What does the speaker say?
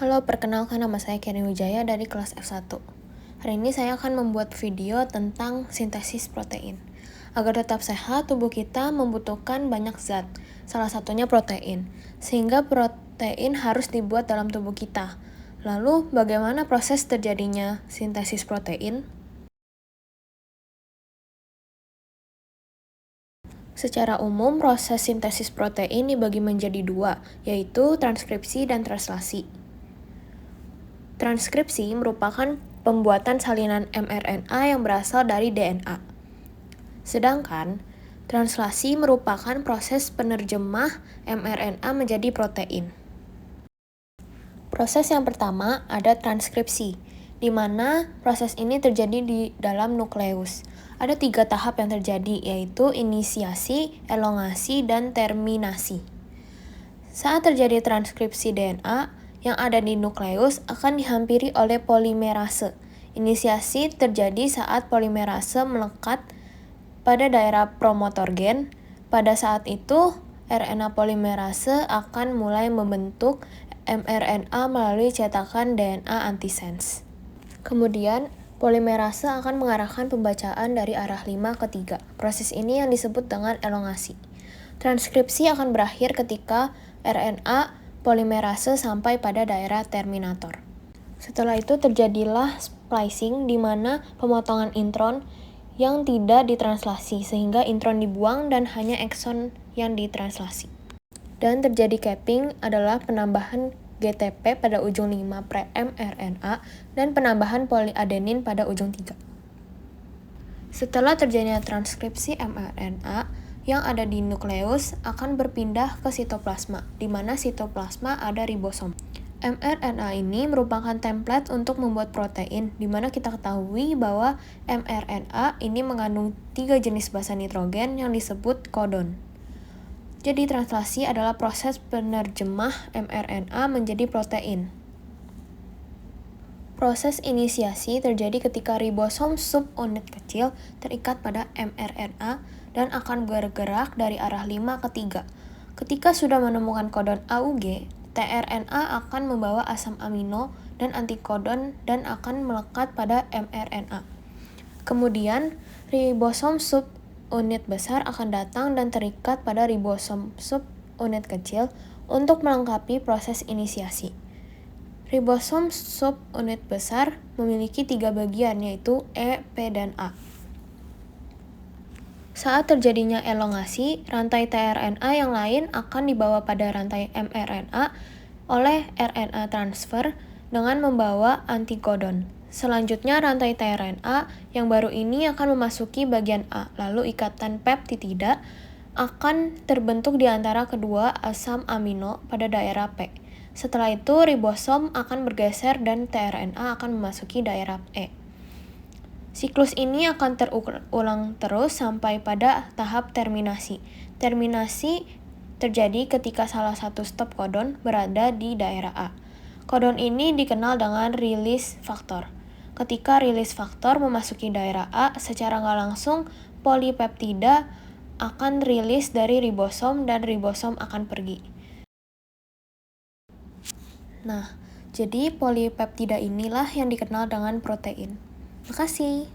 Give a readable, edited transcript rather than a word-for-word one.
Halo, perkenalkan nama saya Kenny Wijaya dari kelas F1. Hari ini saya akan membuat video tentang sintesis protein. Agar tetap sehat, tubuh kita membutuhkan banyak zat, salah satunya protein. Sehingga protein harus dibuat dalam tubuh kita. Lalu, bagaimana proses terjadinya sintesis protein? Secara umum, proses sintesis protein dibagi menjadi dua, yaitu transkripsi dan translasi. Transkripsi merupakan pembuatan salinan mRNA yang berasal dari DNA. Sedangkan, translasi merupakan proses penerjemah mRNA menjadi protein. Proses yang pertama ada transkripsi, di mana proses ini terjadi di dalam nukleus. Ada 3 tahap yang terjadi, yaitu inisiasi, elongasi, dan terminasi. Saat terjadi transkripsi DNA, yang ada di nukleus akan dihampiri oleh polimerase. Inisiasi terjadi saat polimerase melekat pada daerah promotor gen. Pada saat itu, RNA polimerase akan mulai membentuk mRNA melalui cetakan DNA antisense. Kemudian, polimerase akan mengarahkan pembacaan dari arah 5 ke 3. Proses ini yang disebut dengan elongasi. Transkripsi akan berakhir ketika RNA polimerase sampai pada daerah terminator. Setelah itu terjadilah splicing, di mana pemotongan intron yang tidak ditranslasi, sehingga intron dibuang dan hanya ekson yang ditranslasi. Dan terjadi capping adalah penambahan GTP pada ujung 5' mRNA dan penambahan poliadenin pada ujung 3. Setelah terjadinya transkripsi mRNA, yang ada di nukleus akan berpindah ke sitoplasma, di mana sitoplasma ada ribosom. mRNA ini merupakan template untuk membuat protein, di mana kita ketahui bahwa mRNA ini mengandung 3 jenis basa nitrogen yang disebut codon. Jadi translasi adalah proses penerjemah mRNA menjadi protein. Proses inisiasi terjadi ketika ribosom subunit kecil terikat pada mRNA dan akan bergerak dari arah 5 ke 3. Ketika sudah menemukan kodon AUG, tRNA akan membawa asam amino dan antikodon dan akan melekat pada mRNA. Kemudian, ribosom subunit besar akan datang dan terikat pada ribosom subunit kecil untuk melengkapi proses inisiasi. Ribosom subunit besar memiliki 3 bagian, yaitu E, P, dan A. Saat terjadinya elongasi, rantai tRNA yang lain akan dibawa pada rantai mRNA oleh RNA transfer dengan membawa antikodon. Selanjutnya, rantai tRNA yang baru ini akan memasuki bagian A, lalu ikatan peptida akan terbentuk di antara kedua asam amino pada daerah P. Setelah itu, ribosom akan bergeser dan tRNA akan memasuki daerah E. Siklus ini akan terulang terus sampai pada tahap terminasi. Terminasi terjadi ketika salah satu stop kodon berada di daerah A. Kodon ini dikenal dengan release factor. Ketika release factor memasuki daerah A, secara nggak langsung polipeptida akan rilis dari ribosom dan ribosom akan pergi. Nah, jadi polipeptida inilah yang dikenal dengan protein. Makasih.